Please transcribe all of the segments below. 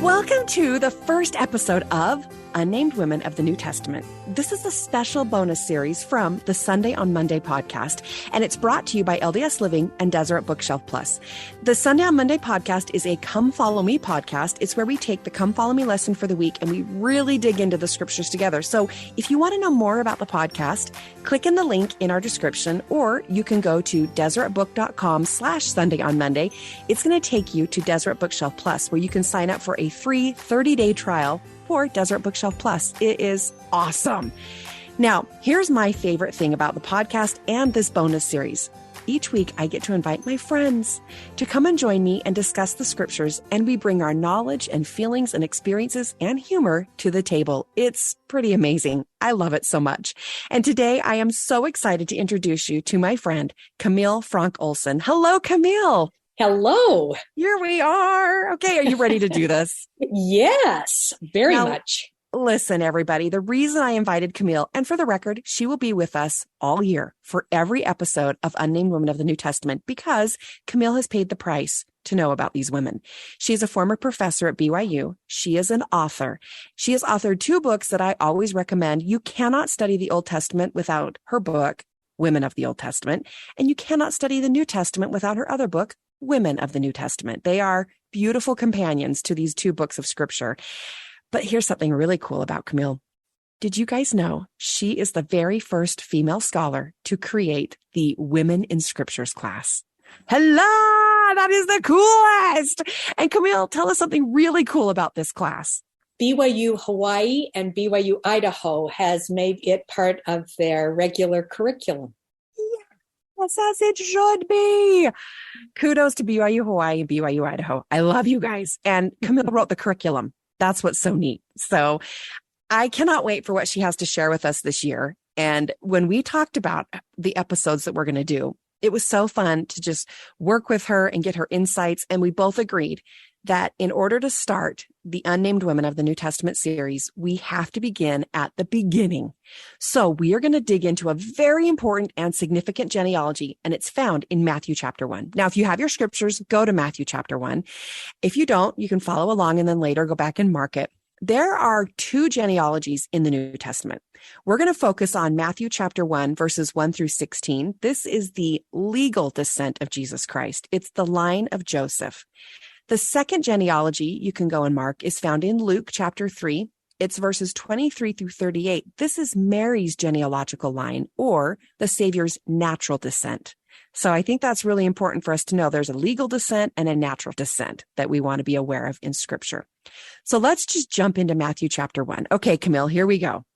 Welcome to the first episode of Unnamed Women of the New Testament. This is a special bonus series from the Sunday on Monday podcast, and it's brought to you by LDS Living and Deseret Bookshelf Plus. The Sunday on Monday podcast is a Come Follow Me podcast. It's where we take the Come Follow Me lesson for the week and we really dig into the scriptures together. So if you want to know more about the podcast, click in the link in our description, or you can go to deseretbook.com/Sunday on Monday. It's going to take you to Deseret Bookshelf Plus, where you can sign up for a free 30-day trial for Deseret Bookshelf Plus. It is awesome. Now, here's my favorite thing about the podcast and this bonus series. Each week, I get to invite my friends to come and join me and discuss the scriptures, and we bring our knowledge and feelings and experiences and humor to the table. It's pretty amazing. I love it so much. And today, I am so excited to introduce you to my friend, Camille Frank Olson. Hello, Camille. Hello. Here we are. Okay, are you ready to do this? Yes, very much. Listen, everybody, the reason I invited Camille, and for the record, she will be with us all year for every episode of Unnamed Women of the New Testament, because Camille has paid the price to know about these women. She is a former professor at BYU. She is an author. She has authored 2 books that I always recommend. You cannot study the Old Testament without her book, Women of the Old Testament, and you cannot study the New Testament without her other book, Women of the New Testament. They are beautiful companions to these 2 books of scripture. But here's something really cool about Camille. Did you guys know she is the very first female scholar to create the Women in Scriptures class? Hello! That is the coolest! And Camille, tell us something really cool about this class. BYU Hawaii and BYU Idaho has made it part of their regular curriculum. Yes, as it should be. Kudos to BYU Hawaii and BYU Idaho. I love you guys. And Camille wrote the curriculum. That's what's so neat. So I cannot wait for what she has to share with us this year. And when we talked about the episodes that we're going to do, it was so fun to just work with her and get her insights. And we both agreed that in order to start the Unnamed Women of the New Testament series, we have to begin at the beginning. So we are going to dig into a very important and significant genealogy, and it's found in Matthew chapter 1. Now, if you have your scriptures, go to Matthew chapter 1. If you don't, you can follow along and then later go back and mark it. There are 2 genealogies in the New Testament. We're going to focus on Matthew chapter 1, verses 1 through 16. This is the legal descent of Jesus Christ. It's the line of Joseph. The second genealogy you can go and mark is found in Luke chapter 3. It's verses 23 through 38. This is Mary's genealogical line, or the Savior's natural descent. So I think that's really important for us to know. There's a legal descent and a natural descent that we want to be aware of in Scripture. So let's just jump into Matthew chapter 1. Okay, Camille, here we go.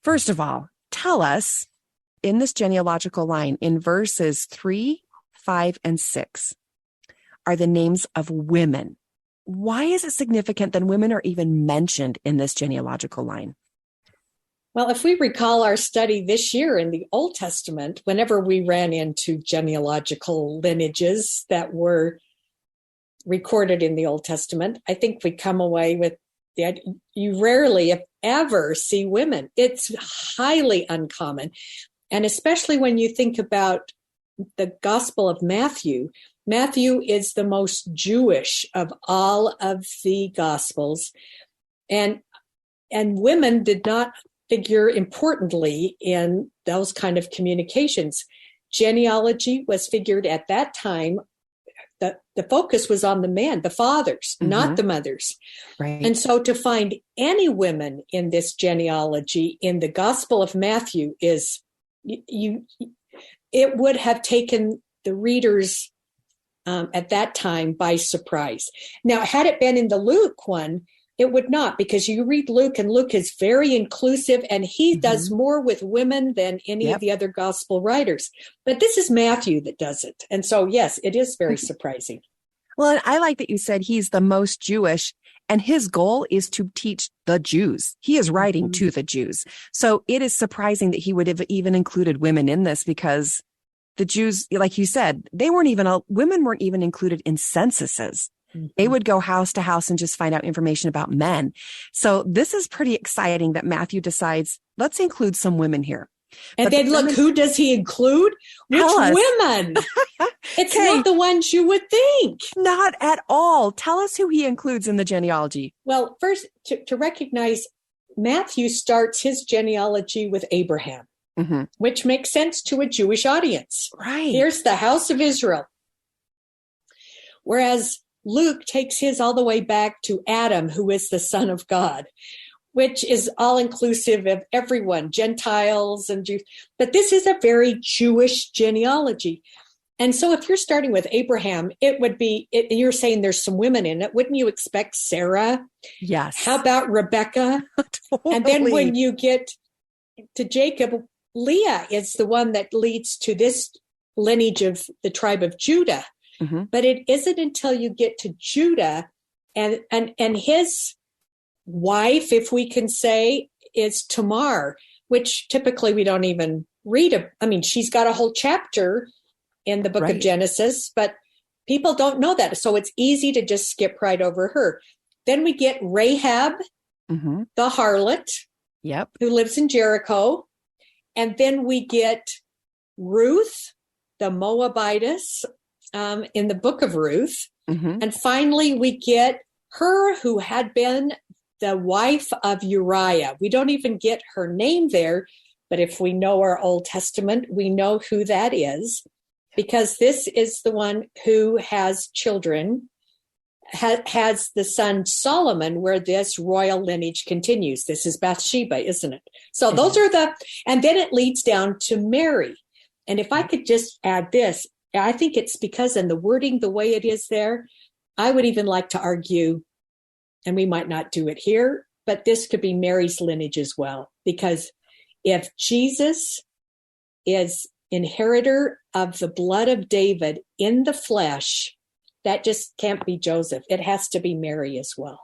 First of all, tell us in this genealogical line in verses 3, 5, and 6. Are the names of women. Why is it significant that women are even mentioned in this genealogical line? Well, if we recall our study this year in the Old Testament, whenever we ran into genealogical lineages that were recorded in the Old Testament, I think we come away with the idea you rarely, if ever, see women. It's highly uncommon. And especially when you think about the Gospel of Matthew, Matthew is the most Jewish of all of the Gospels, and women did not figure importantly in those kind of communications. Genealogy was figured at that time. The focus was on the men, the fathers, not the mothers. Right. And so to find any women in this genealogy in the Gospel of Matthew is, it would have taken the readers at that time by surprise. Now, had it been in the Luke one, it would not, because you read Luke and Luke is very inclusive and he does more with women than any of the other gospel writers. But this is Matthew that does it. And so, yes, it is very surprising. Well, and I like that you said he's the most Jewish, and his goal is to teach the Jews. He is writing to the Jews. So it is surprising that he would have even included women in this, because the Jews, like you said, women weren't even included in censuses. They would go house to house and just find out information about men. So this is pretty exciting that Matthew decides, let's include some women here. And then look, who does he include? Which women? It's not the ones you would think. Not at all. Tell us who he includes in the genealogy. Well, first, to recognize, Matthew starts his genealogy with Abraham, which makes sense to a Jewish audience. Right. Here's the house of Israel. Whereas Luke takes his all the way back to Adam, who is the son of God, which is all inclusive of everyone, Gentiles and Jews. But this is a very Jewish genealogy. And so if you're starting with Abraham, it would be, you're saying there's some women in it. Wouldn't you expect Sarah? Yes. How about Rebecca? Totally. And then when you get to Jacob, Leah is the one that leads to this lineage of the tribe of Judah. But it isn't until you get to Judah and his wife, if we can say, is Tamar, which typically we don't even read. I mean, she's got a whole chapter in the book of Genesis, but people don't know that. So it's easy to just skip right over her. Then we get Rahab, the harlot, who lives in Jericho. And then we get Ruth, the Moabitess, in the book of Ruth. And finally, we get her who had been the wife of Uriah. We don't even get her name there, but if we know our Old Testament, we know who that is, because this is the one who has children, has the son Solomon, where this royal lineage continues. This is Bathsheba, isn't it? So those are and then it leads down to Mary. And if I could just add this, I think it's because in the wording, the way it is there, I would even like to argue, and we might not do it here, but this could be Mary's lineage as well. Because if Jesus is inheritor of the blood of David in the flesh, that just can't be Joseph. It has to be Mary as well.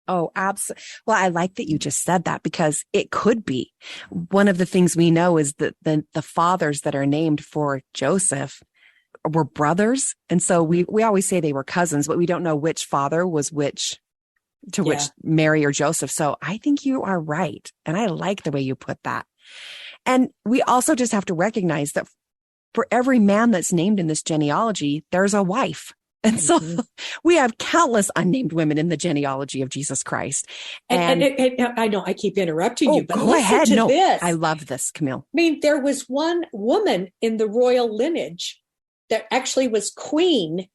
Oh, absolutely. Well, I like that you just said that, because it could be. One of the things we know is that the fathers that are named for Joseph were brothers. And so we always say they were cousins, but we don't know which father was which Mary or Joseph. So I think you are right. And I like the way you put that. And we also just have to recognize that for every man that's named in this genealogy, there's a wife. And so we have countless unnamed women in the genealogy of Jesus Christ. And I know I keep interrupting you, but go ahead. To this. I love this, Camille. I mean, there was one woman in the royal lineage that actually was queen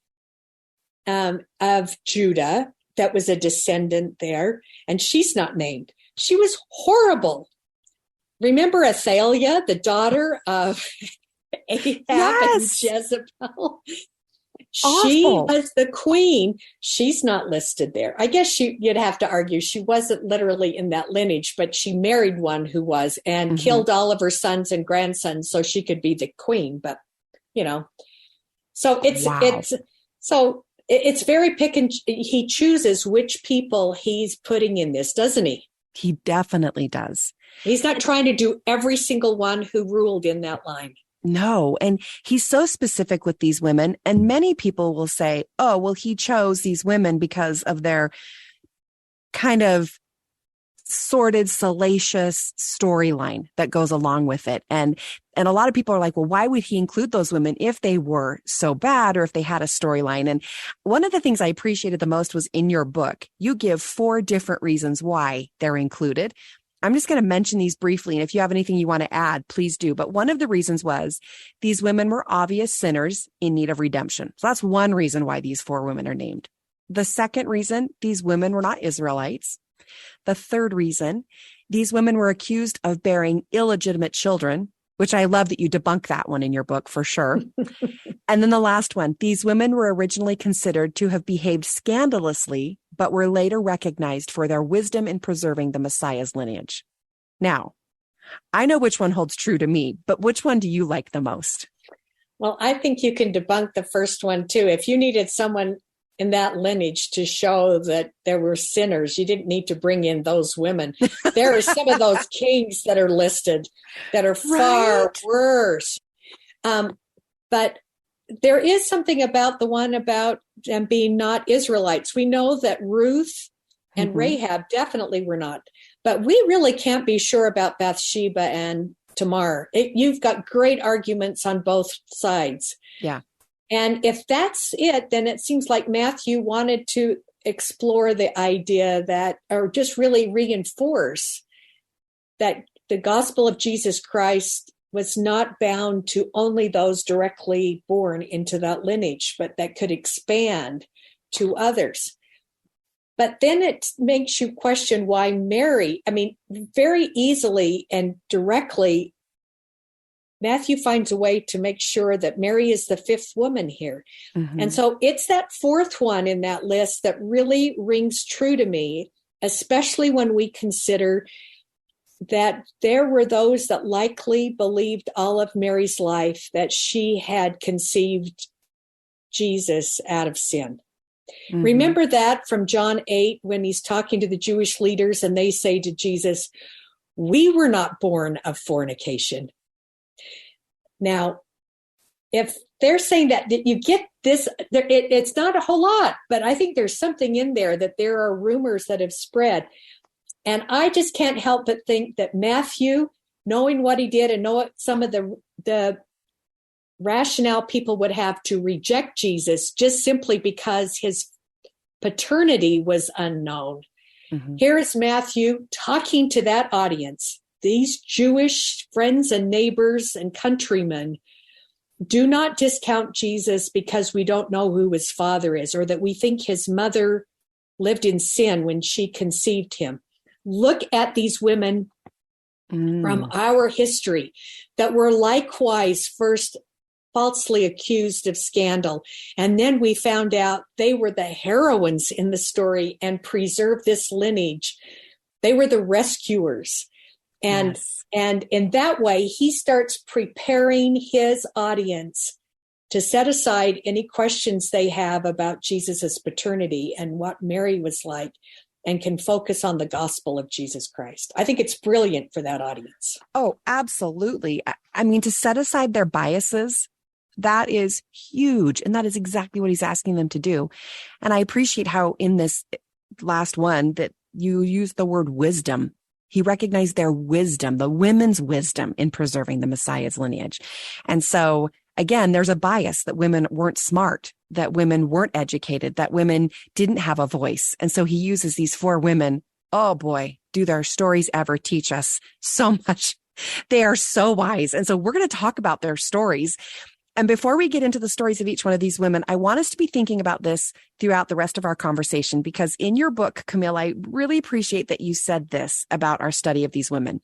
of Judah, that was a descendant there, and she's not named. She was horrible. Remember Athaliah, the daughter of Ahab and Jezebel? Awful. She was the queen. She's not listed there. I guess you'd have to argue she wasn't literally in that lineage, but she married one who was, and killed all of her sons and grandsons so she could be the queen. But, so it's very pick and he chooses which people he's putting in this, doesn't he? He definitely does. He's not trying to do every single one who ruled in that line. No. And he's so specific with these women. And many people will say, oh, well, he chose these women because of their kind of sordid, salacious storyline that goes along with it. And a lot of people are like, well, why would he include those women if they were so bad or if they had a storyline? And one of the things I appreciated the most was in your book, you give 4 different reasons why they're included. I'm just going to mention these briefly. And if you have anything you want to add, please do. But one of the reasons was these women were obvious sinners in need of redemption. So that's one reason why these 4 women are named. The second reason, these women were not Israelites. The third reason, these women were accused of bearing illegitimate children, which I love that you debunk that one in your book for sure. And then the last one, these women were originally considered to have behaved scandalously, but were later recognized for their wisdom in preserving the Messiah's lineage. Now, I know which one holds true to me, but which one do you like the most? Well, I think you can debunk the first one too. If you needed someone in that lineage to show that there were sinners, you didn't need to bring in those women. There are some of those kings that are listed that are far worse. But there is something about the one about them being not Israelites. We know that Ruth and Rahab definitely were not, but we really can't be sure about Bathsheba and Tamar. You've got great arguments on both sides. Yeah. And if that's it, then it seems like Matthew wanted to explore the idea that, or just really reinforce that the gospel of Jesus Christ was not bound to only those directly born into that lineage, but that could expand to others. But then it makes you question why Mary, I mean, very easily and directly, Matthew finds a way to make sure that Mary is the fifth woman here. Mm-hmm. And so it's that fourth one in that list that really rings true to me, especially when we consider that there were those that likely believed all of Mary's life that she had conceived Jesus out of sin. Mm-hmm. Remember that from John 8, when he's talking to the Jewish leaders and they say to Jesus, "We were not born of fornication." Now, if they're saying that you get this, it's not a whole lot, but I think there's something in there that there are rumors that have spread. And I just can't help but think that Matthew, knowing what he did and know some of the rationale people would have to reject Jesus just simply because his paternity was unknown. Mm-hmm. Here is Matthew talking to that audience. These Jewish friends and neighbors and countrymen, do not discount Jesus because we don't know who his father is or that we think his mother lived in sin when she conceived him. Look at these women from our history that were likewise first falsely accused of scandal. And then we found out they were the heroines in the story and preserved this lineage. They were the rescuers. And, yes. And in that way, he starts preparing his audience to set aside any questions they have about Jesus's paternity and what Mary was like, and can focus on the gospel of Jesus Christ. I think it's brilliant for that audience. Oh, absolutely. I mean, to set aside their biases, that is huge. And that is exactly what he's asking them to do. And I appreciate how in this last one that you use the word wisdom. He recognized their wisdom, the women's wisdom in preserving the Messiah's lineage. And so again, there's a bias that women weren't smart, that women weren't educated, that women didn't have a voice. And so he uses these four women. Oh boy, do their stories ever teach us so much. They are so wise. And so we're going to talk about their stories. And before we get into the stories of each one of these women, I want us to be thinking about this throughout the rest of our conversation, because in your book, Camille, I really appreciate that you said this about our study of these women.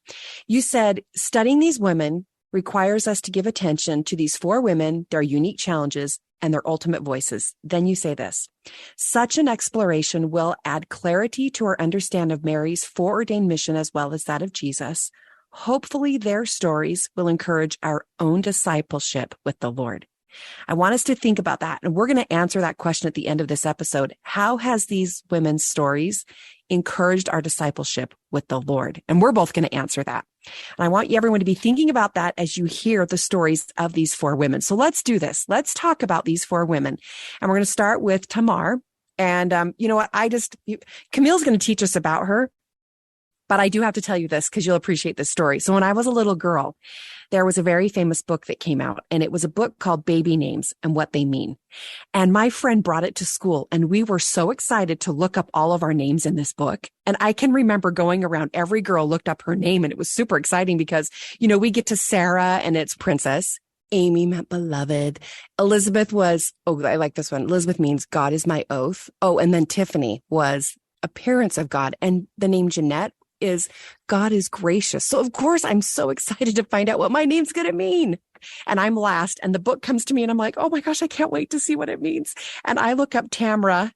You said, studying these women requires us to give attention to these four women, their unique challenges, and their ultimate voices. Then you say this: such an exploration will add clarity to our understanding of Mary's foreordained mission as well as that of Jesus. Hopefully, their stories will encourage our own discipleship with the Lord. I want us to think about that. And we're going to answer that question at the end of this episode. How has these women's stories encouraged our discipleship with the Lord? And we're both going to answer that. And I want everyone to be thinking about that as you hear the stories of these four women. So let's do this. Let's talk about these four women. And we're going to start with Tamar. And you know what? Camille's going to teach us about her. But I do have to tell you this because you'll appreciate this story. So when I was a little girl, there was a very famous book that came out, and it was a book called Baby Names and What They Mean. And my friend brought it to school, and we were so excited to look up all of our names in this book. And I can remember going around, every girl looked up her name, and it was super exciting because, you know, we get to Sarah and it's princess. Amy meant beloved. Elizabeth was, oh, I like this one. Elizabeth means God is my oath. Oh, and then Tiffany was appearance of God. And the name Jeanette is God is gracious. So of course I'm so excited to find out what my name's going to mean. And I'm last, and the book comes to me and I'm like, oh my gosh, I can't wait to see what it means. And I look up Tamra,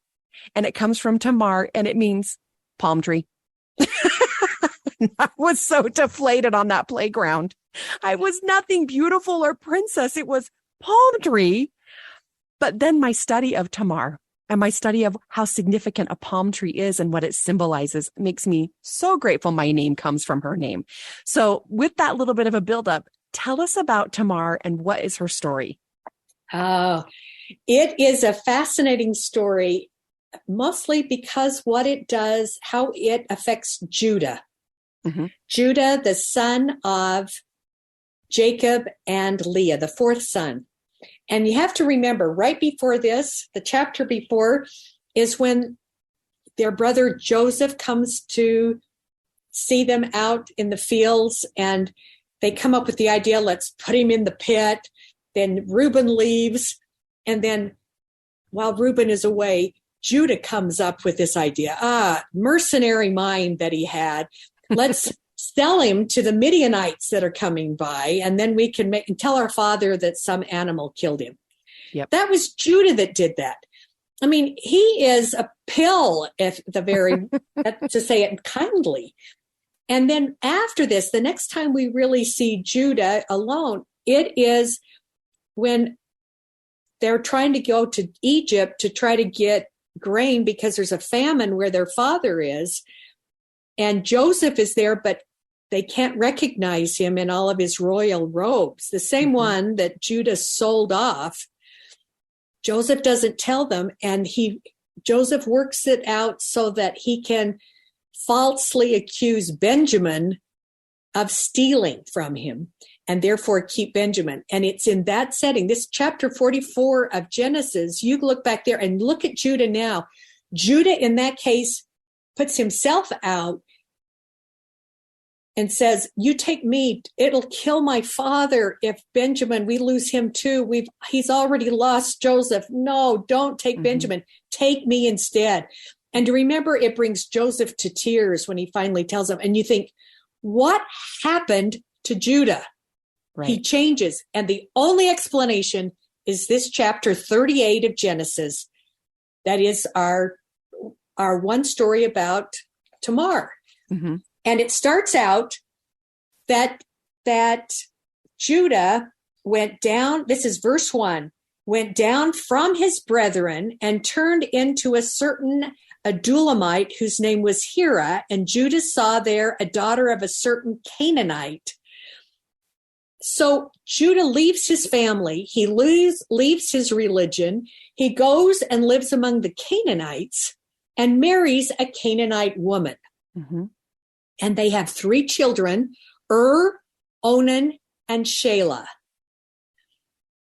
and it comes from Tamar, and it means palm tree. I was so deflated on that playground. I was nothing beautiful or princess. It was palm tree. But then my study of Tamar and my study of how significant a palm tree is and what it symbolizes makes me so grateful my name comes from her name. So with that little bit of a buildup, tell us about Tamar and what is her story? Oh, it is a fascinating story, mostly because what it does, how it affects Judah. Mm-hmm. Judah, the son of Jacob and Leah, the fourth son. And you have to remember, right before this, the chapter before, is when their brother Joseph comes to see them out in the fields, and they come up with the idea, let's put him in the pit. Then Reuben leaves. And then while Reuben is away, Judah comes up with this idea, mercenary mind that he had. Let's sell him to the Midianites that are coming by, and then we can tell our father that some animal killed him. Yep. That was Judah that did that. I mean, he is a pill, if the very, to say it kindly. And then after this, the next time we really see Judah alone, it is when they're trying to go to Egypt to try to get grain because there's a famine where their father is. And Joseph is there, but they can't recognize him in all of his royal robes. The same one that Judah sold off. Joseph doesn't tell them, and Joseph works it out so that he can falsely accuse Benjamin of stealing from him and therefore keep Benjamin. And it's in that setting, this chapter 44 of Genesis, you look back there and look at Judah now. Judah, in that case, puts himself out and says, you take me, it'll kill my father if Benjamin, we lose him too. He's already lost Joseph. No, don't take Benjamin. Take me instead. And to remember, it brings Joseph to tears when he finally tells him. And you think, what happened to Judah? Right. He changes. And the only explanation is this chapter 38 of Genesis. That is our one story about Tamar. Mm-hmm. And it starts out that Judah went down, this is verse 1, went down from his brethren and turned into a certain Adulamite whose name was Hira, and Judah saw there a daughter of a certain Canaanite. So Judah leaves his family, he leaves his religion, he goes and lives among the Canaanites and marries a Canaanite woman. Mm-hmm. And they have 3 children, Onan, and Shelah.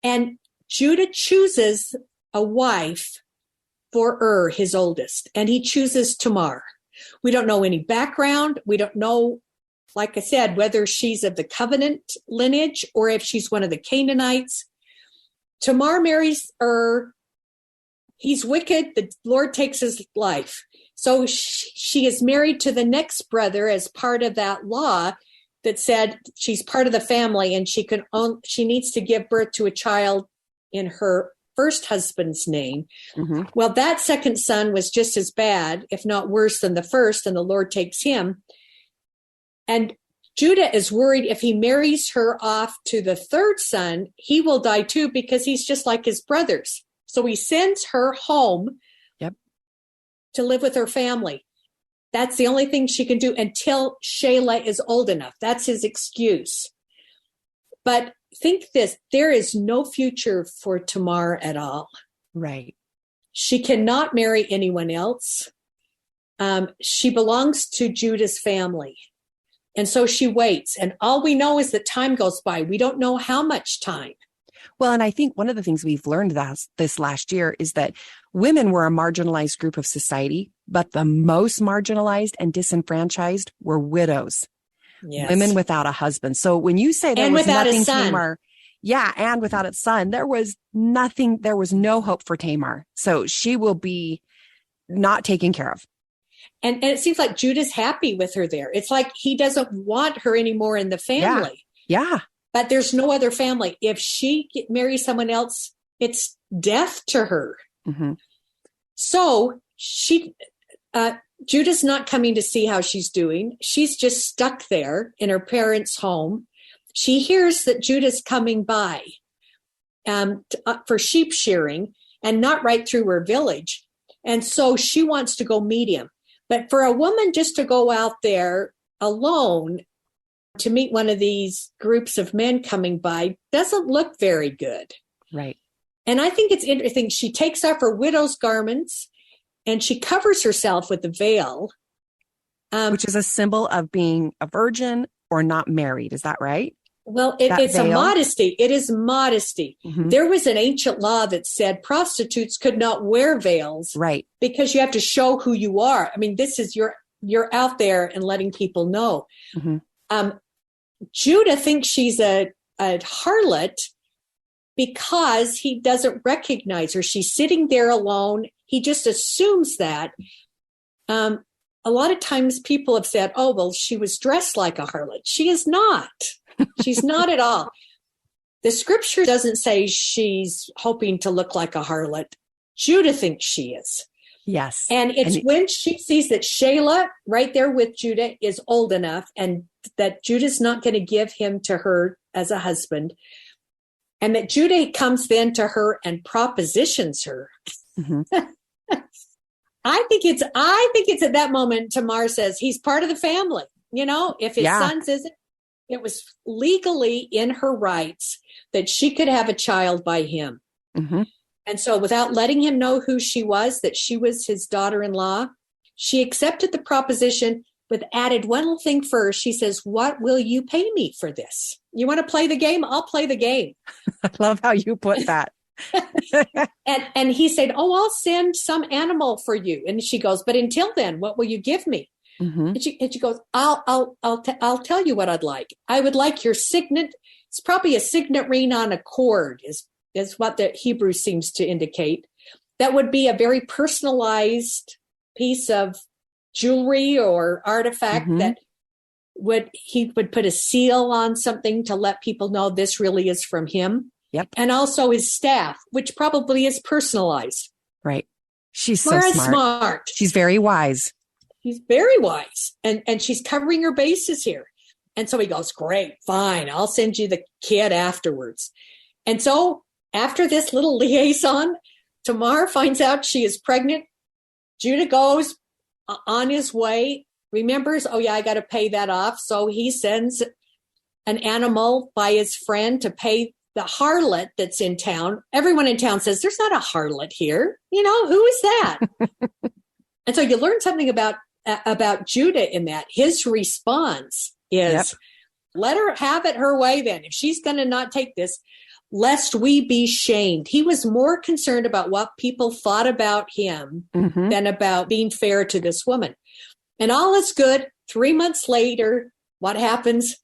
And Judah chooses a wife for his oldest, and he chooses Tamar. We don't know any background. We don't know, like I said, whether she's of the covenant lineage or if she's one of the Canaanites. Tamar marries He's wicked. The Lord takes his life. So she is married to the next brother as part of that law that said she's part of the family and she needs to give birth to a child in her first husband's name. Mm-hmm. Well, that second son was just as bad, if not worse than the first, and the Lord takes him. And Judah is worried if he marries her off to the third son, he will die too because he's just like his brothers. So he sends her home to live with her family. That's the only thing she can do until Shelah is old enough. That's his excuse. But think this, there is no future for Tamar at all. Right. She cannot marry anyone else. She belongs to Judah's family. And so she waits. And all we know is that time goes by. We don't know how much time. Well, and I think one of the things we've learned this last year is that women were a marginalized group of society, but the most marginalized and disenfranchised were widows, women without a husband. So when you say there was nothing Tamar, and without its son, there was no hope for Tamar. So she will be not taken care of. And it seems like Judah's happy with her there. It's like he doesn't want her anymore in the family. Yeah. But there's no other family. If she marries someone else, it's death to her. Mm-hmm. So Judah's not coming to see how she's doing. She's just stuck there in her parents' home. She hears that Judah's coming by for sheep shearing and not right through her village. And so she wants to go meet him. But for a woman just to go out there alone to meet one of these groups of men coming by doesn't look very good. Right. And I think it's interesting. She takes off her widow's garments and she covers herself with the veil. Which is a symbol of being a virgin or not married. Is that right? Well, that it's a veil. modesty. It is modesty. Mm-hmm. There was an ancient law that said prostitutes could not wear veils, Right. because you have to show who you are. I mean, this is you're out there and letting people know. Mm-hmm. Judah thinks she's a harlot because he doesn't recognize her. She's sitting there alone. He just assumes that. A lot of times people have said, oh, well, she was dressed like a harlot. She is not. She's not at all. The scripture doesn't say she's hoping to look like a harlot. Judah thinks she is. Yes. And it's when she sees that Shelah, right there with Judah, is old enough and that Judah's not going to give him to her as a husband. And that Judah comes then to her and propositions her. Mm-hmm. I think it's at that moment Tamar says he's part of the family. You know, if his sons isn't, it was legally in her rights that she could have a child by him. Mm-hmm. And so without letting him know who she was, that she was his daughter-in-law, she accepted the proposition, but added one little thing first. She says, what will you pay me for this? You want to play the game? I'll play the game. I love how you put that. and he said, oh, I'll send some animal for you. And she goes, but until then, what will you give me? Mm-hmm. And she goes, I'll tell you what I'd like. I would like your signet. It's probably a signet ring on a cord is what the Hebrew seems to indicate. That would be a very personalized piece of jewelry or artifact that he would put a seal on something to let people know this really is from him. Yep. And also his staff, which probably is personalized. Right. She's so smart. She's very wise. She's very wise. And she's covering her bases here. And so he goes, great, fine. I'll send you the kid afterwards. And so after this little liaison, Tamar finds out she is pregnant. Judah goes on his way, remembers, oh yeah, I got to pay that off. So he sends an animal by his friend to pay the harlot that's in town. Everyone in town says, there's not a harlot here. You know, who is that? And so you learn something about Judah in that. His response is, let her have it her way then. If she's going to not take this, lest we be shamed. He was more concerned about what people thought about him than about being fair to this woman. And all is good. 3 months later, what happens?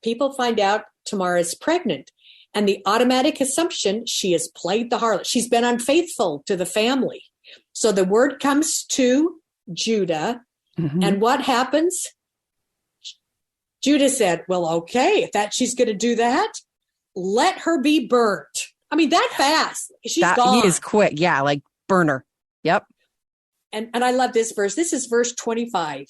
People find out Tamar is pregnant. And the automatic assumption, she has played the harlot. She's been unfaithful to the family. So the word comes to Judah. And what happens? Judah said, well, okay, if she's going to do that, let her be burnt. I mean, that fast. She's gone. He is quick. Yeah, like burner. Yep. And I love this verse. This is verse 25.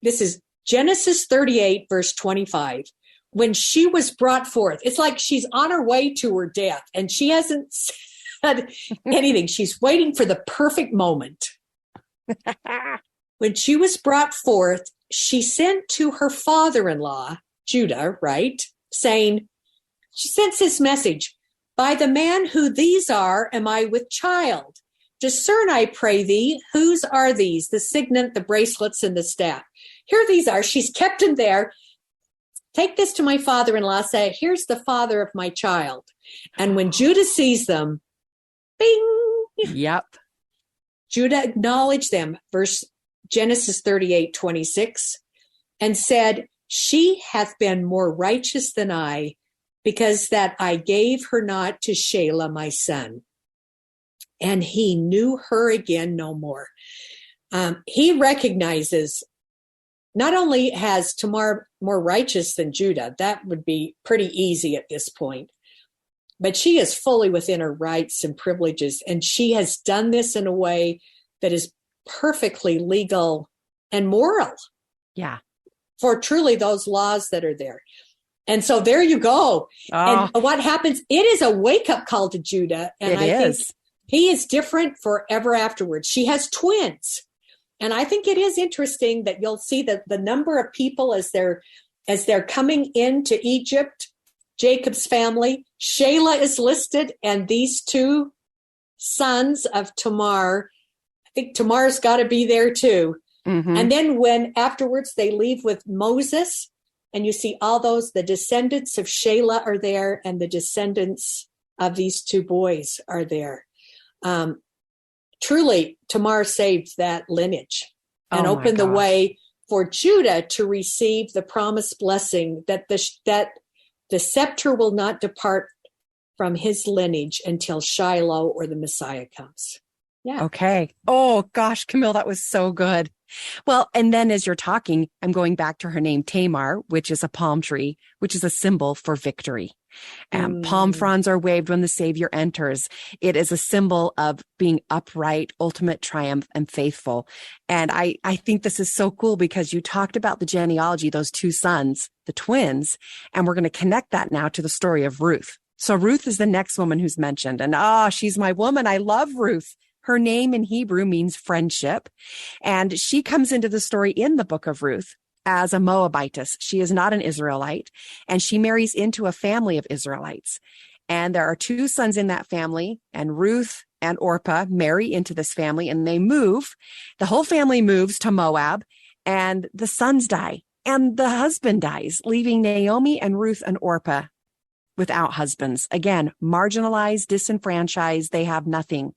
This is Genesis 38, verse 25. When she was brought forth, it's like she's on her way to her death and she hasn't said anything. She's waiting for the perfect moment. When she was brought forth, she sent to her father-in-law, Judah, right? Saying, she sends this message, by the man who these are, am I with child? Discern, I pray thee, whose are these? The signet, the bracelets, and the staff. Here these are. She's kept them there. Take this to my father-in-law, say, here's the father of my child. And when Judah sees them, bing. Yep. Judah acknowledged them, Genesis 38:26, and said, she hath been more righteous than I, because that I gave her not to Shelah, my son. And he knew her again no more. He recognizes not only has Tamar more righteous than Judah, that would be pretty easy at this point, but she is fully within her rights and privileges. And she has done this in a way that is perfectly legal and moral. Yeah. For truly those laws that are there. And so there you go. Oh. And what happens, it is a wake-up call to Judah. And I think he is different forever afterwards. She has twins. And I think it is interesting that you'll see that the number of people as they're coming into Egypt, Jacob's family, Shelah is listed, and these two sons of Tamar, I think Tamar's got to be there too. And then when afterwards they leave with Moses, And you see all those, the descendants of Shelah are there, and the descendants of these two boys are there. Truly, Tamar saved that lineage and opened the way for Judah to receive the promised blessing that the scepter will not depart from his lineage until Shiloh or the Messiah comes. Yeah. Okay. Oh gosh, Camille, that was so good. Well, and then as you're talking, I'm going back to her name, Tamar, which is a palm tree, which is a symbol for victory. Palm fronds are waved when the Savior enters. It is a symbol of being upright, ultimate triumph, and faithful. And I think this is so cool because you talked about the genealogy, those two sons, the twins, and we're going to connect that now to the story of Ruth. So Ruth is the next woman who's mentioned. And she's my woman. I love Ruth. Her name in Hebrew means friendship. And she comes into the story in the book of Ruth as a Moabitess. She is not an Israelite, and she marries into a family of Israelites. And there are two sons in that family, and Ruth and Orpah marry into this family, and they move. The whole family moves to Moab, and the sons die, and the husband dies, leaving Naomi and Ruth and Orpah without husbands. Again, marginalized, disenfranchised, they have nothing.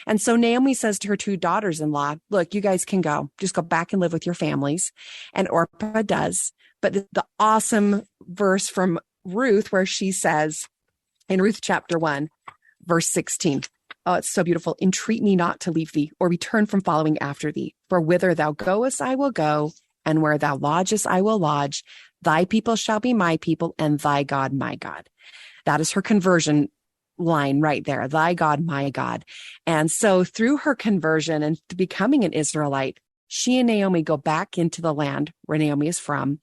And so Naomi says to her two daughters-in-law, look, you guys can go. Just go back and live with your families. And Orpah does. But the awesome verse from Ruth where she says in Ruth chapter 1, verse 16, oh, it's so beautiful. Entreat me not to leave thee or return from following after thee. For whither thou goest, I will go, and where thou lodgest, I will lodge. Thy people shall be my people, and thy God, my God. That is her conversion line right there. Thy God, my God. And so through her conversion and becoming an Israelite, she and Naomi go back into the land where Naomi is from,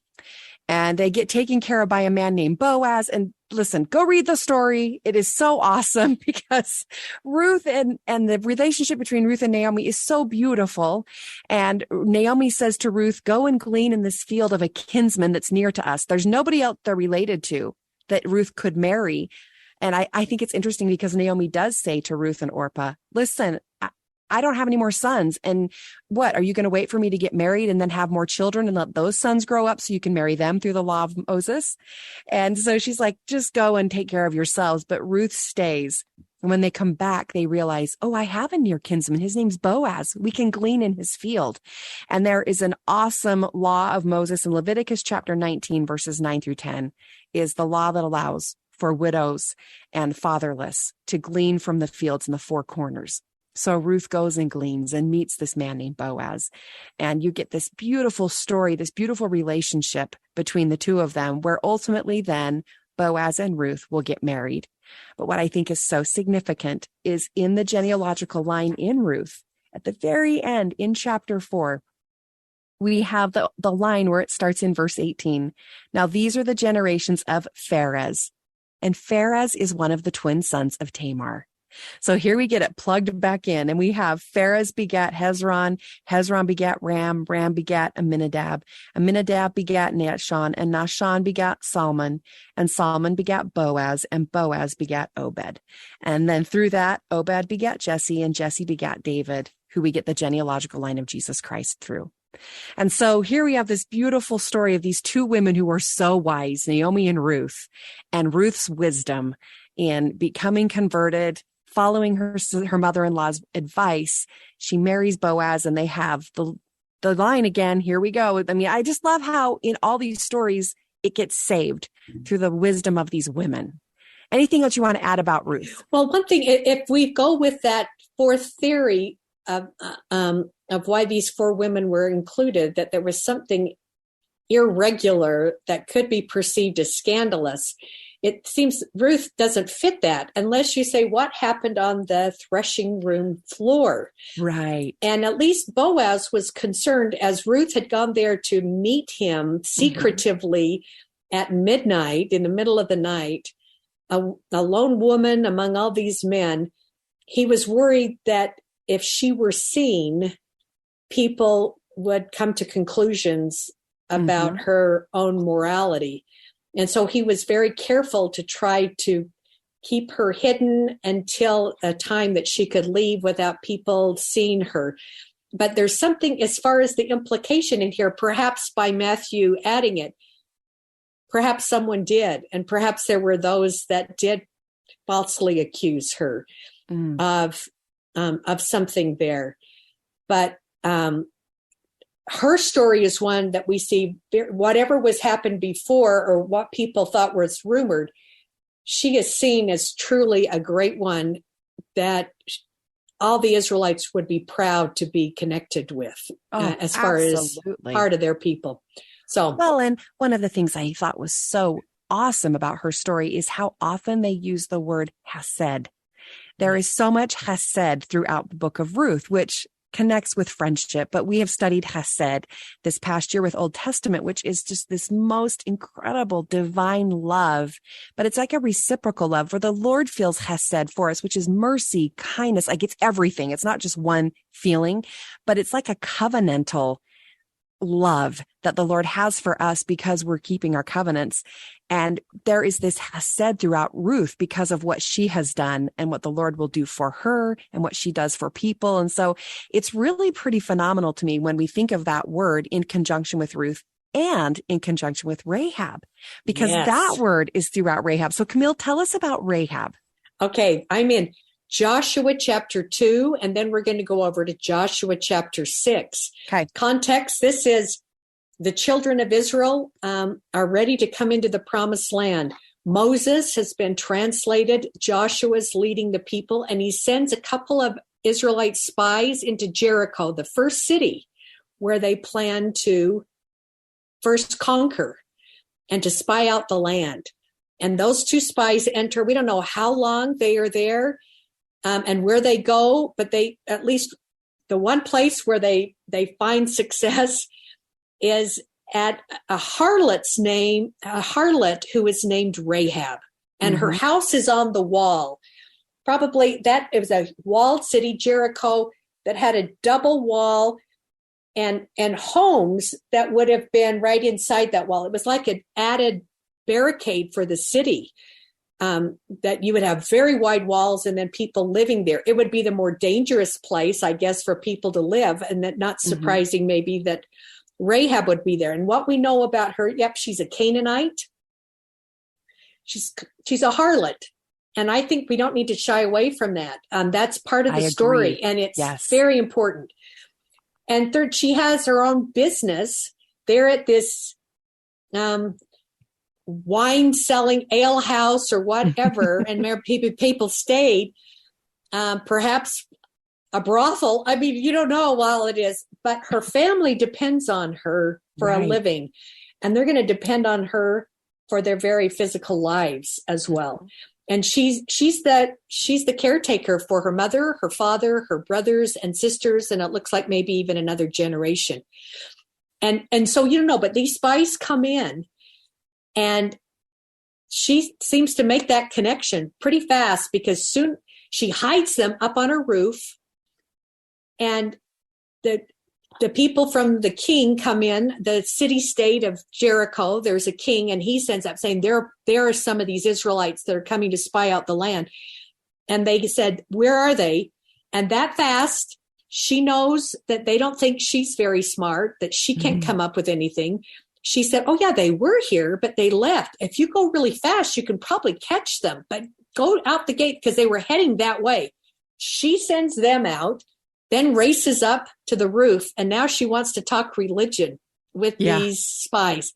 and they get taken care of by a man named Boaz. And listen, go read the story. It is so awesome because Ruth and the relationship between Ruth and Naomi is so beautiful. And Naomi says to Ruth, go and glean in this field of a kinsman that's near to us. There's nobody else they're related to that Ruth could marry. And I think it's interesting because Naomi does say to Ruth and Orpah, listen, I don't have any more sons. And what, are you going to wait for me to get married and then have more children and let those sons grow up so you can marry them through the law of Moses? And so she's like, just go and take care of yourselves. But Ruth stays. And when they come back, they realize, oh, I have a near kinsman. His name's Boaz. We can glean in his field. And there is an awesome law of Moses in Leviticus chapter 19, verses 9 through 10, is the law that allows for widows and fatherless to glean from the fields in the four corners. So Ruth goes and gleans and meets this man named Boaz. And you get this beautiful story, this beautiful relationship between the two of them, where ultimately then Boaz and Ruth will get married. But what I think is so significant is in the genealogical line in Ruth, at the very end in chapter 4, we have the line where it starts in verse 18. Now, these are the generations of Pharez. And Pharez is one of the twin sons of Tamar. So here we get it plugged back in, and we have Pharez begat Hezron, Hezron begat Ram, Ram begat Amminadab, Amminadab begat Nahshon, and Nahshon begat Salmon, and Salmon begat Boaz, and Boaz begat Obed. And then through that, Obed begat Jesse, and Jesse begat David, who we get the genealogical line of Jesus Christ through. And so here we have this beautiful story of these two women who were so wise, Naomi and Ruth's wisdom in becoming converted, following her mother-in-law's advice. She marries Boaz, and they have the line again. Here we go. I mean, I just love how in all these stories, it gets saved through the wisdom of these women. Anything else you want to add about Ruth? Well, one thing, if we go with that fourth theory of why these four women were included, that there was something irregular that could be perceived as scandalous. It seems Ruth doesn't fit that unless you say what happened on the threshing room floor. Right. And at least Boaz was concerned, as Ruth had gone there to meet him secretively at midnight, in the middle of the night, a lone woman among all these men. He was worried that if she were seen, people would come to conclusions about her own morality. And so he was very careful to try to keep her hidden until a time that she could leave without people seeing her. But there's something as far as the implication in here, perhaps by Matthew adding it. perhaps someone did, and perhaps there were those that did falsely accuse her of something there. But her story is one that we see, whatever was happened before or what people thought was rumored, she is seen as truly a great one that all the Israelites would be proud to be connected with as far as part of their people. So, well, and one of the things I thought was so awesome about her story is how often they use the word hesed. There is so much hesed throughout the book of Ruth, which connects with friendship, but we have studied hesed this past year with Old Testament, which is just this most incredible divine love, but it's like a reciprocal love where the Lord feels hesed for us, which is mercy, kindness, like it's everything. It's not just one feeling, but it's like a covenantal love that the Lord has for us because we're keeping our covenants. And there is this hesed throughout Ruth because of what she has done and what the Lord will do for her and what she does for people. And so it's really pretty phenomenal to me when we think of that word in conjunction with Ruth and in conjunction with Rahab, because that word is throughout Rahab. So Camille, tell us about Rahab. Okay, I'm in Joshua chapter 2, and then we're going to go over to Joshua chapter 6. Okay. Context, this is the children of Israel are ready to come into the promised land. Moses has been translated. Joshua's leading the people, and he sends a couple of Israelite spies into Jericho, the first city where they plan to first conquer and to spy out the land. And those two spies enter. We don't know how long they are there. And where they go, but they, at least the one place where they find success is at a harlot who is named Rahab, and her house is on the wall. Probably it was a walled city, Jericho, that had a double wall and homes that would have been right inside that wall. It was like an added barricade for the city. That you would have very wide walls and then people living there. It would be the more dangerous place, I guess, for people to live, and that not surprising maybe that Rahab would be there. And what we know about her, she's a Canaanite. She's a harlot. And I think we don't need to shy away from that. That's part of the story, and it's very important. And third, she has her own business. They're at this wine selling ale house or whatever, and people stayed, perhaps a brothel. I mean, you don't know while it is, but her family depends on her for a living, and they're going to depend on her for their very physical lives as well. And she's the caretaker for her mother, her father, her brothers and sisters, and it looks like maybe even another generation. And so you don't know, but these spies come in. And she seems to make that connection pretty fast, because soon she hides them up on her roof. And the people from the king come in, the city-state of Jericho. There's a king, and he sends up saying, there are some of these Israelites that are coming to spy out the land. And they said, where are they? And that fast, she knows that they don't think she's very smart, that she can't come up with anything. She said, oh, yeah, they were here, but they left. If you go really fast, you can probably catch them, but go out the gate, because they were heading that way. She sends them out, then races up to the roof, and now she wants to talk religion with these spies.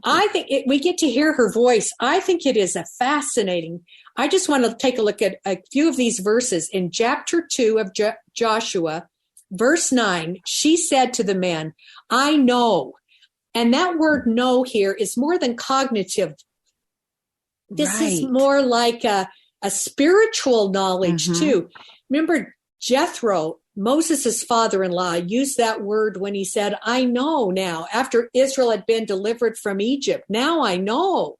I think we get to hear her voice. I think it is a fascinating. I just want to take a look at a few of these verses. In chapter 2 of Joshua, verse 9, she said to the men, I know. And that word know here is more than cognitive. This is more like a spiritual knowledge too. Remember, Jethro, Moses' father-in-law, used that word when he said, I know now, after Israel had been delivered from Egypt. Now I know.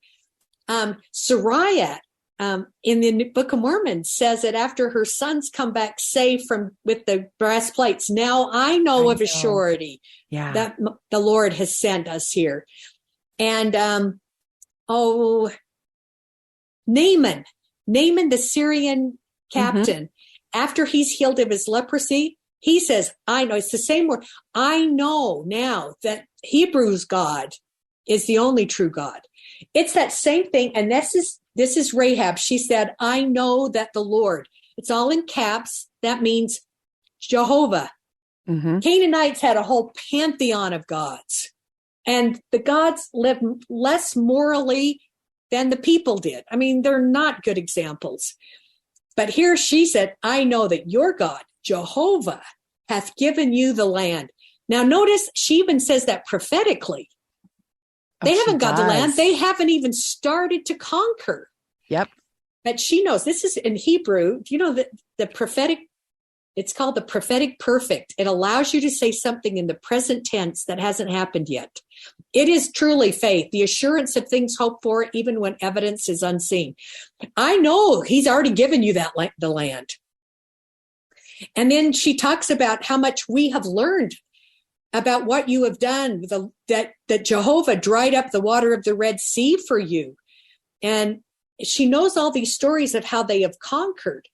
Sariah, in the Book of Mormon, says that after her sons come back safe with the brass plates, now I know of a surety that the Lord has sent us here. And Naaman, the Syrian captain, after he's healed of his leprosy, he says, I know. It's the same word. I know now that Hebrews' God is the only true God. It's that same thing. And this is Rahab. She said, I know that the Lord, it's all in caps. That means Jehovah. Mm-hmm. Canaanites had a whole pantheon of gods. And the gods lived less morally than the people did. I mean, they're not good examples. But here she said, I know that your God, Jehovah, hath given you the land. Now, notice she even says that prophetically. They haven't got the land. They haven't even started to conquer. Yep. But she knows. This is in Hebrew. You know, the prophetic, it's called the prophetic perfect. It allows you to say something in the present tense that hasn't happened yet. It is truly faith, the assurance of things hoped for, even when evidence is unseen. I know he's already given you the land. And then she talks about how much we have learned about what you have done, that Jehovah dried up the water of the Red Sea for you. And she knows all these stories of how they have conquered.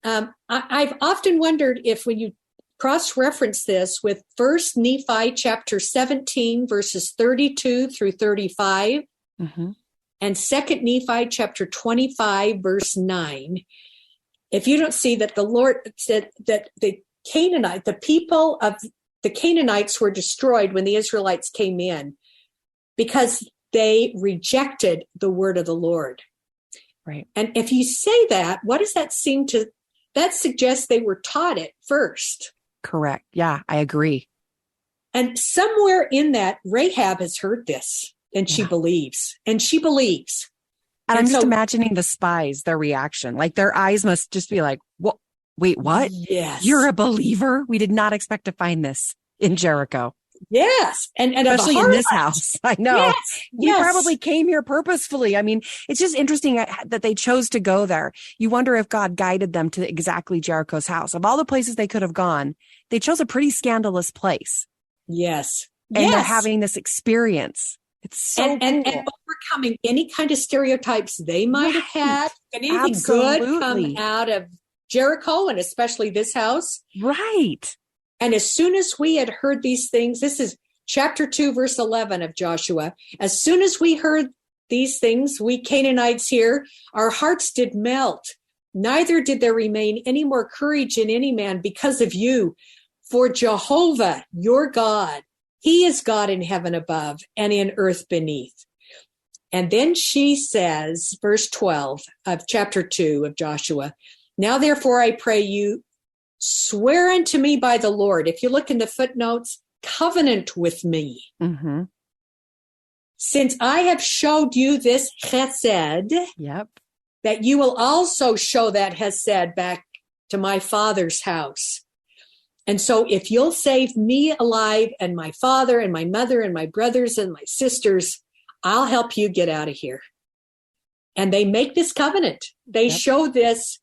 I've often wondered if when you cross-reference this with 1 Nephi chapter 17, verses 32 through 35, mm-hmm. and 2 Nephi chapter 25, verse 9, if you don't see that the Lord said that the people of the Canaanites were destroyed when the Israelites came in because they rejected the word of the Lord. Right. And if you say that, what does that seem to, that suggests they were taught it first. Correct. Yeah, I agree. And somewhere in that, Rahab has heard this and she believes. And she believes. And I'm just imagining the spies, their reaction. Like their eyes must just be like, "What? Wait, what? Yes. You're a believer? We did not expect to find this in Jericho." Yes. And especially in this house. I know. Yes. We probably came here purposefully. I mean, it's just interesting that they chose to go there. You wonder if God guided them to exactly Jericho's house. Of all the places they could have gone, they chose a pretty scandalous place. Yes. And they're having this experience. It's so and overcoming any kind of stereotypes they might have had. And anything good come out of Jericho, and especially this house. Right. And as soon as we had heard these things, this is chapter 2, verse 11 of Joshua. As soon as we heard these things, we Canaanites here, our hearts did melt. Neither did there remain any more courage in any man because of you. For Jehovah, your God, he is God in heaven above and in earth beneath. And then she says, verse 12 of chapter 2 of Joshua, now therefore I pray you, swear unto me by the Lord. If you look in the footnotes, covenant with me. Mm-hmm. Since I have showed you this chesed, that you will also show that chesed back to my father's house. And so if you'll save me alive and my father and my mother and my brothers and my sisters, I'll help you get out of here. And they make this covenant. They show this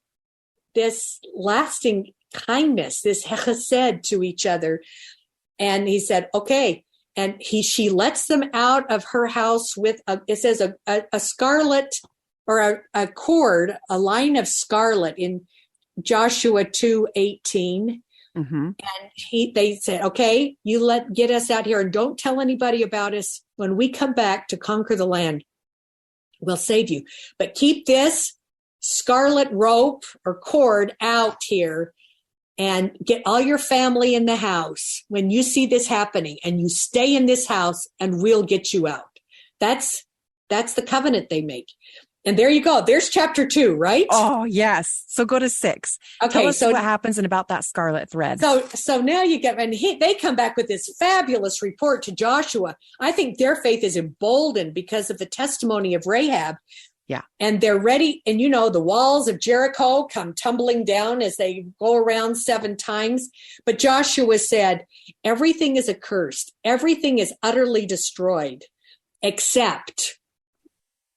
lasting kindness, this chesed to each other. And he said, okay. And she lets them out of her house with, it says a scarlet or a cord, a line of scarlet in Joshua 2:18. Mm-hmm. And they said, okay, get us out here and don't tell anybody about us. When we come back to conquer the land, we'll save you. But keep this scarlet rope or cord out here and get all your family in the house when you see this happening, and you stay in this house and we'll get you out. That's the covenant they make. And there you go. There's chapter 2, right? Oh, yes. So go to 6. Okay. Tell us what happens and about that scarlet thread. So now you get, and they come back with this fabulous report to Joshua. I think their faith is emboldened because of the testimony of Rahab. Yeah. And they're ready. And the walls of Jericho come tumbling down as they go around 7 times. But Joshua said, everything is accursed. Everything is utterly destroyed except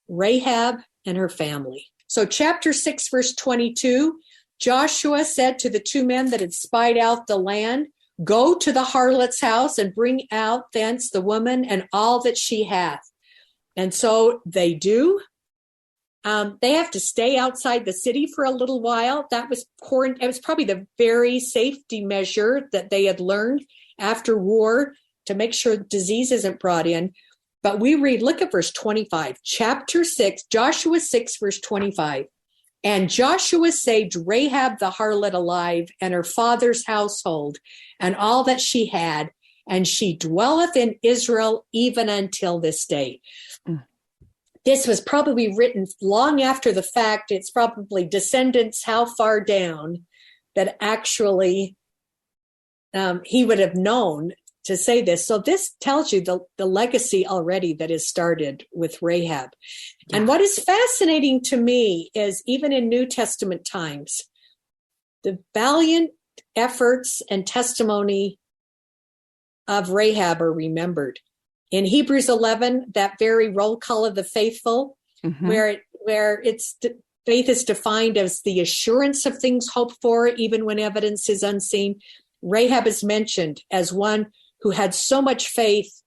Rahab and her family. So chapter 6, verse 22, Joshua said to the 2 men that had spied out the land, go to the harlot's house and bring out thence the woman and all that she hath. And so they do. They have to stay outside the city for a little while. It was probably the very safety measure that they had learned after war to make sure disease isn't brought in. But we read, look at verse 25, chapter 6, Joshua 6, verse 25. And Joshua saved Rahab the harlot alive, and her father's household, and all that she had, and she dwelleth in Israel even until this day. This was probably written long after the fact. It's probably descendants how far down that actually he would have known to say this. So this tells you the legacy already that is started with Rahab. Yeah. And what is fascinating to me is even in New Testament times, the valiant efforts and testimony of Rahab are remembered. In Hebrews 11, that very roll call of the faithful, where faith is defined as the assurance of things hoped for, even when evidence is unseen. Rahab is mentioned as one who had so much faith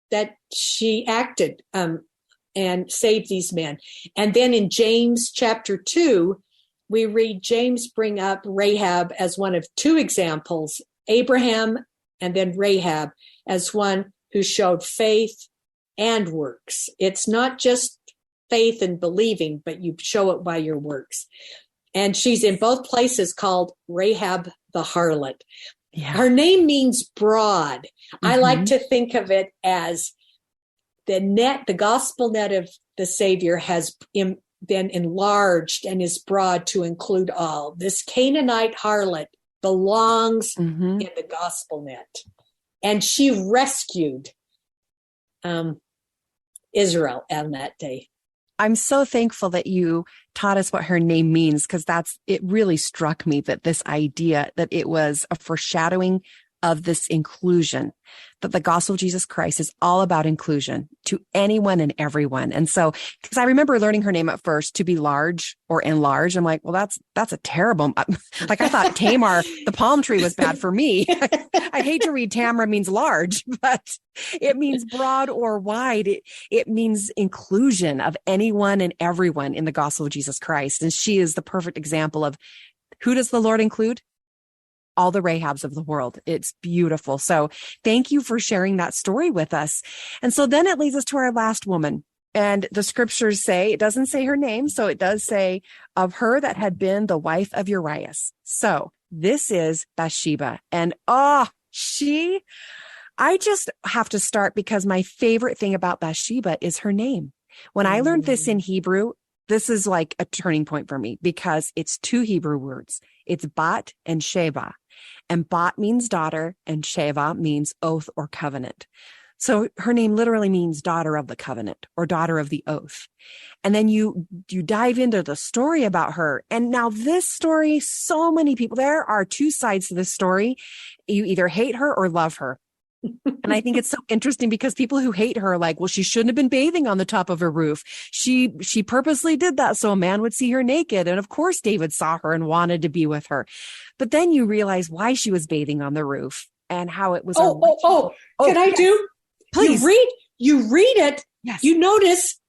that she acted and saved these men. And then in James chapter 2, we read James bring up Rahab as one of two examples, Abraham and then Rahab as one who showed faith and works. It's not just faith and believing, but you show it by your works. And she's in both places called Rahab the harlot. Yeah. Her name means broad. I like to think of it as the gospel net of the Savior has been enlarged and is broad to include all. This Canaanite harlot belongs in the gospel net. And she rescued Israel on that day. I'm so thankful that you taught us what her name means, because it really struck me that this idea that it was a foreshadowing of this inclusion, that the gospel of Jesus Christ is all about inclusion to anyone and everyone. And so, because I remember learning her name at first to be large or enlarged. I'm like, well, that's a terrible, like I thought Tamar, the palm tree, was bad for me. I hate to read Tamar means large, but it means broad or wide. It means inclusion of anyone and everyone in the gospel of Jesus Christ. And she is the perfect example of who does the Lord include? All the Rahabs of the world. It's beautiful. So thank you for sharing that story with us. And so then it leads us to our last woman. And the scriptures say, it doesn't say her name. So it does say of her that had been the wife of Urias. So this is Bathsheba. And I just have to start because my favorite thing about Bathsheba is her name. When I learned this in Hebrew, this is like a turning point for me because it's two Hebrew words. It's Bat and Sheba. And Bat means daughter and Sheva means oath or covenant. So her name literally means daughter of the covenant or daughter of the oath. And then you dive into the story about her. And now this story, so many people, there are two sides to this story. You either hate her or love her. And I think it's so interesting because people who hate her are like, well, she shouldn't have been bathing on the top of her roof. She purposely did that so a man would see her naked. And of course, David saw her and wanted to be with her. But then you realize why she was bathing on the roof and how it was. Can I do? Please. You read it. Yes. You notice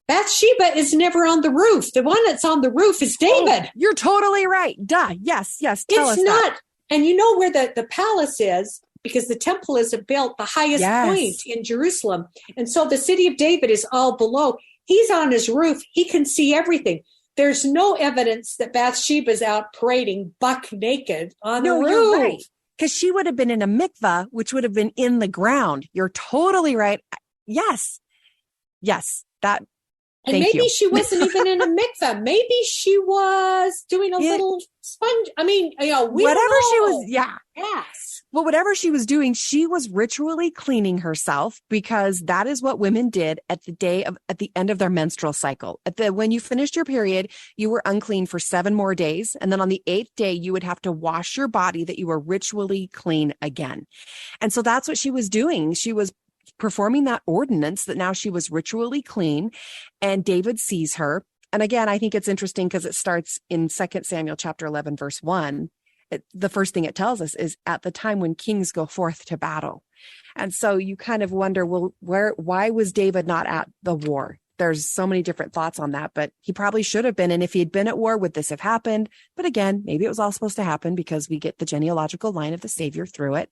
Bathsheba is never on the roof. The one that's on the roof is David. You're totally right. Duh. Yes. Tell us not. That. And you know where the palace is? Because the temple is built the highest point in Jerusalem. And so the city of David is all below. He's on his roof. He can see everything. There's no evidence that Bathsheba's out parading buck naked on the roof. You're right. Because she would have been in a mikvah, which would have been in the ground. You're totally right. Yes. That. And maybe she wasn't even in a mikvah. Maybe she was doing a little sponge. I mean, whatever she was. Yeah. Yes. Well, whatever she was doing, she was ritually cleaning herself because that is what women did at the end of their menstrual cycle. When you finished your period, you were unclean for 7 more days. And then on the 8th day, you would have to wash your body that you were ritually clean again. And so that's what she was doing. She was performing that ordinance that now she was ritually clean, and David sees her. And again, I think it's interesting because it starts in 2 Samuel chapter 11, verse 1. The first thing it tells us is at the time when kings go forth to battle. And so you kind of wonder, well, why was David not at the war? There's so many different thoughts on that, but he probably should have been. And if he had been at war, would this have happened? But again, maybe it was all supposed to happen because we get the genealogical line of the Savior through it.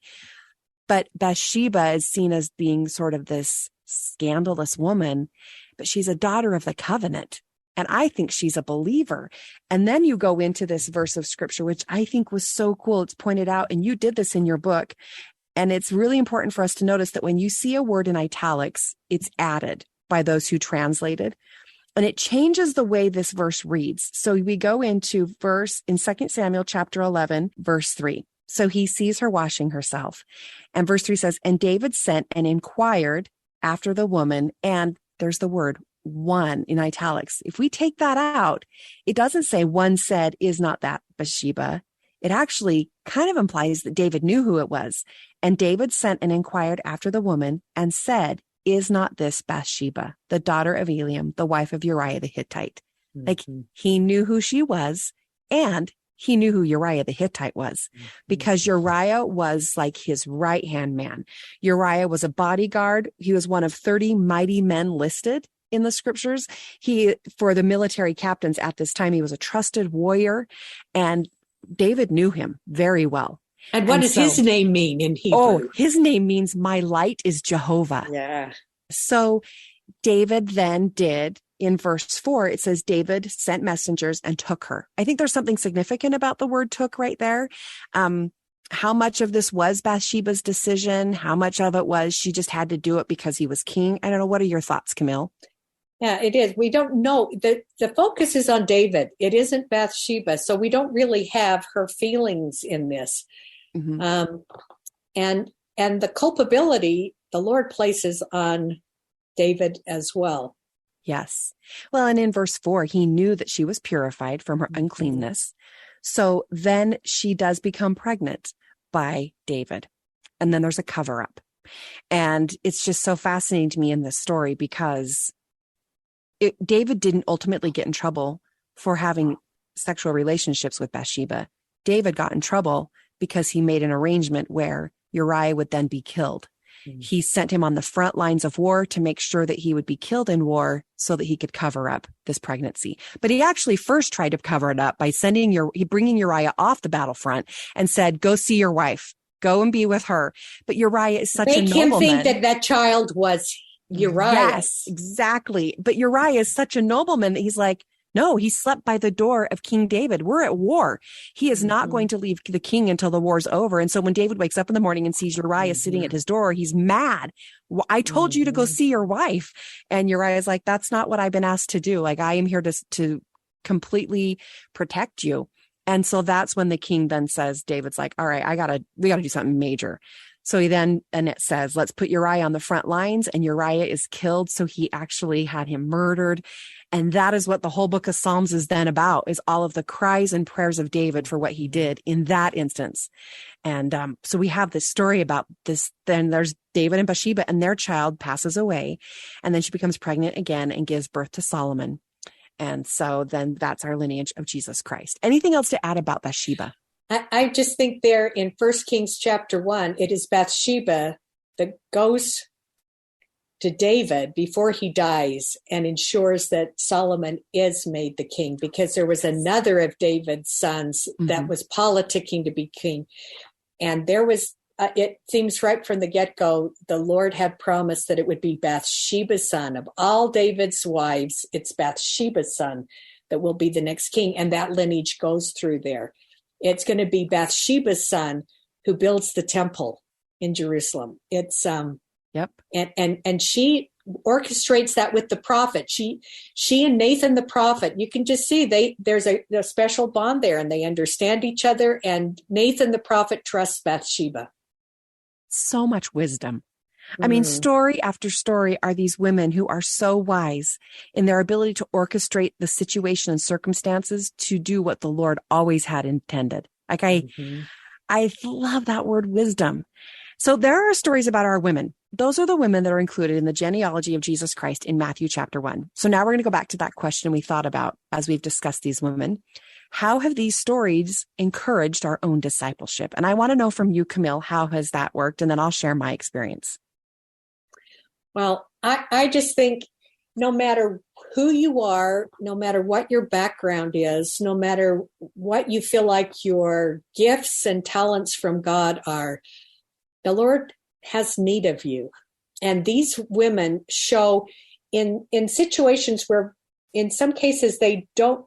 But Bathsheba is seen as being sort of this scandalous woman, but she's a daughter of the covenant. And I think she's a believer. And then you go into this verse of scripture, which I think was so cool. It's pointed out, and you did this in your book. And it's really important for us to notice that when you see a word in italics, it's added by those who translated. And it changes the way this verse reads. So we go into verse in 2 Samuel chapter 11, verse 3. So he sees her washing herself. And verse 3 says, and David sent and inquired after the woman. And there's the word one in italics. If we take that out, it doesn't say one said, is not that Bathsheba? It actually kind of implies that David knew who it was. And David sent and inquired after the woman and said, is not this Bathsheba, the daughter of Eliam, the wife of Uriah the Hittite? Mm-hmm. Like he knew who she was, and he knew who Uriah the Hittite was, because Uriah was like his right-hand man. Uriah was a bodyguard. He was one of 30 mighty men listed in the scriptures. For the military captains at this time, he was a trusted warrior, and David knew him very well. And what does his name mean in Hebrew? Oh, his name means my light is Jehovah. Yeah. So David then did, in verse 4, it says David sent messengers and took her. I think there's something significant about the word took right there. How much of this was Bathsheba's decision? How much of it was she just had to do it because he was king? I don't know. What are your thoughts, Camille? Yeah, it is. We don't know. The focus is on David. It isn't Bathsheba. So we don't really have her feelings in this. Mm-hmm. And the culpability the Lord places on David as well. Yes. Well, and in verse 4, he knew that she was purified from her uncleanness. So then she does become pregnant by David. And then there's a cover up. And it's just so fascinating to me in this story because David didn't ultimately get in trouble for having sexual relationships with Bathsheba. David got in trouble because he made an arrangement where Uriah would then be killed. Mm-hmm. He sent him on the front lines of war to make sure that he would be killed in war so that he could cover up this pregnancy. But he actually first tried to cover it up by bringing Uriah off the battlefront and said, go see your wife, go and be with her. But Uriah is such a nobleman. Make him think that child was Uriah. Yes, exactly. But Uriah is such a nobleman that he's like, no, he slept by the door of King David. We're at war. He is not going to leave the king until the war's over. And so when David wakes up in the morning and sees Uriah sitting at his door, he's mad. Well, I told you to go see your wife. And Uriah's like, that's not what I've been asked to do. Like, I am here to completely protect you. And so that's when the king then says, David's like, all right, we gotta do something major. So and it says, let's put Uriah on the front lines, and Uriah is killed. So he actually had him murdered. And that is what the whole book of Psalms is then about, is all of the cries and prayers of David for what he did in that instance. And so we have this story about this. Then there's David and Bathsheba, and their child passes away. And then she becomes pregnant again and gives birth to Solomon. And so then that's our lineage of Jesus Christ. Anything else to add about Bathsheba? I just think there in 1 Kings chapter 1, it is Bathsheba that goes to David before he dies and ensures that Solomon is made the king, because there was another of David's sons that was politicking to be king. And there was, it seems right from the get-go, the Lord had promised that it would be Bathsheba's son. Of all David's wives, it's Bathsheba's son that will be the next king. And that lineage goes through there. It's going to be Bathsheba's son who builds the temple in Jerusalem. It's Yep. And she orchestrates that with the prophet. She and Nathan the prophet, you can just see there's a special bond there, and they understand each other, and Nathan the prophet trusts Bathsheba. So much wisdom. I mean, story after story are these women who are so wise in their ability to orchestrate the situation and circumstances to do what the Lord always had intended. Like I love that word wisdom. So there are stories about our women. Those are the women that are included in the genealogy of Jesus Christ in Matthew chapter 1. So now we're going to go back to that question we thought about as we've discussed these women. How have these stories encouraged our own discipleship? And I want to know from you, Camille, how has that worked? And then I'll share my experience. Well, I just think no matter who you are, no matter what your background is, no matter what you feel like your gifts and talents from God are, the Lord has need of you. And these women show in situations where in some cases they don't,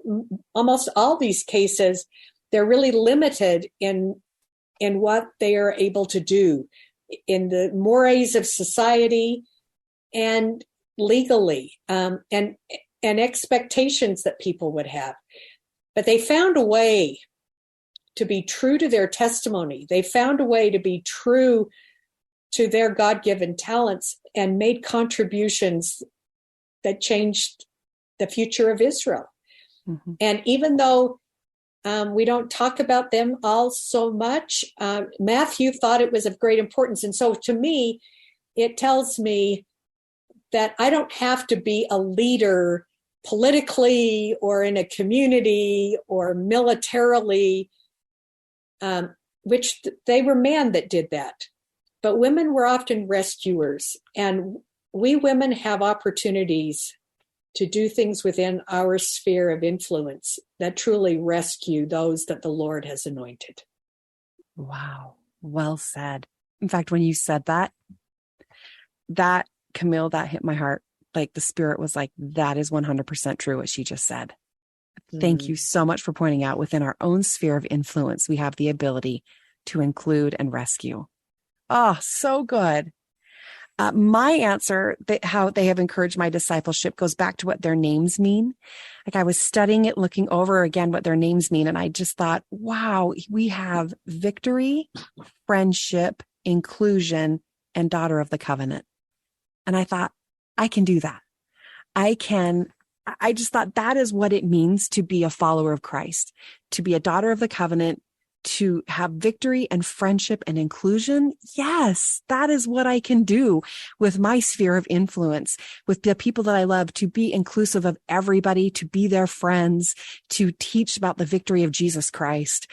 almost all these cases, they're really limited in what they are able to do in the mores of society and legally, and expectations that people would have. But they found a way to be true to their testimony. They found a way to be true to their God-given talents and made contributions that changed the future of Israel. Mm-hmm. And even though we don't talk about them all so much, Matthew thought it was of great importance. And so to me, it tells me that I don't have to be a leader politically or in a community or militarily, which they were men that did that. But women were often rescuers, and we women have opportunities to do things within our sphere of influence that truly rescue those that the Lord has anointed. Wow. Well said. In fact, when you said that, Camille, that hit my heart. Like the Spirit was like, that is 100% true what she just said. Thank you so much for pointing out within our own sphere of influence, we have the ability to include and rescue. Oh, so good. My answer, how they have encouraged my discipleship, goes back to what their names mean. Like I was studying it, looking over again what their names mean. And I just thought, wow, we have victory, friendship, inclusion, and daughter of the covenant. And I thought, I can do that. I just thought that is what it means to be a follower of Christ, to be a daughter of the covenant, to have victory and friendship and inclusion. Yes, that is what I can do with my sphere of influence, with the people that I love, to be inclusive of everybody, to be their friends, to teach about the victory of Jesus Christ.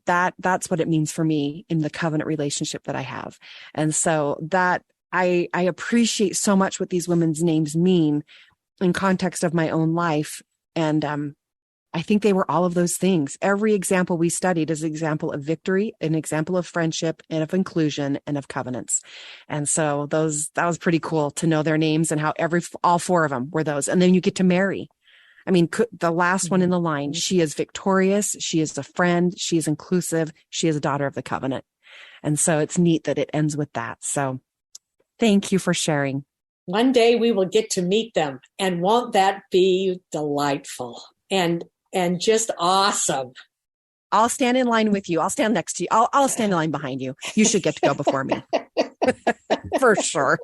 That's what it means for me in the covenant relationship that I have. And so that I appreciate so much what these women's names mean in context of my own life. And I think they were all of those things. Every example we studied is an example of victory, an example of friendship, and of inclusion, and of covenants. And so that was pretty cool to know their names and how all four of them were those. And then you get to Mary. I mean, the last one in the line, she is victorious. She is a friend. She is inclusive. She is a daughter of the covenant. And so it's neat that it ends with that. So thank you for sharing. One day we will get to meet them, and won't that be delightful and just awesome? I'll stand in line with you. I'll stand next to you. I'll stand in line behind you. You should get to go before me. For sure.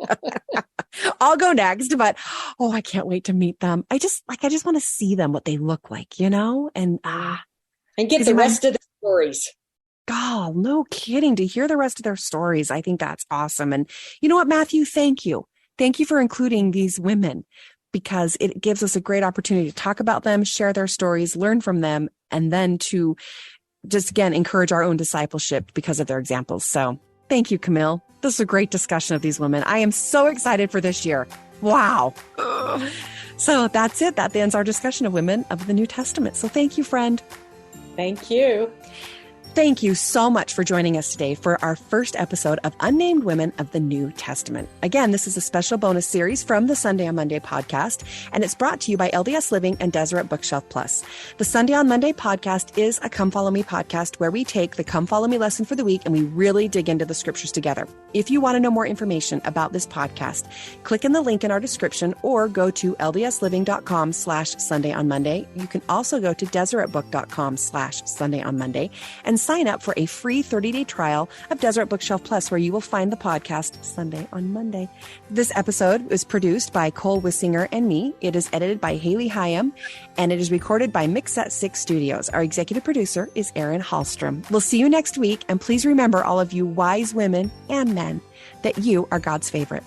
I'll go next, but I can't wait to meet them. I just want to see them, what they look like, and get the rest of the stories. God, no kidding. To hear the rest of their stories, I think that's awesome. And you know what, Matthew? Thank you. Thank you for including these women, because it gives us a great opportunity to talk about them, share their stories, learn from them, and then to just, again, encourage our own discipleship because of their examples. So thank you, Camille. This is a great discussion of these women. I am so excited for this year. Wow. So that's it. That ends our discussion of women of the New Testament. So thank you, friend. Thank you. Thank you so much for joining us today for our first episode of Unnamed Women of the New Testament. Again, this is a special bonus series from the Sunday on Monday podcast, and it's brought to you by LDS Living and Deseret Bookshelf Plus. The Sunday on Monday podcast is a Come Follow Me podcast where we take the Come Follow Me lesson for the week and we really dig into the scriptures together. If you want to know more information about this podcast, click in the link in our description or go to ldsliving.com/Sunday on Monday. You can also go to deseretbook.com/Sunday on Monday and sign up for a free 30-day trial of Deseret Bookshelf Plus, where you will find the podcast Sunday on Monday. This episode is produced by Cole Wissinger and me. It is edited by Haley Hyam, and it is recorded by Mixet 6 Studios. Our executive producer is Aaron Hallstrom. We'll see you next week, and please remember, all of you wise women and men, that you are God's favorite.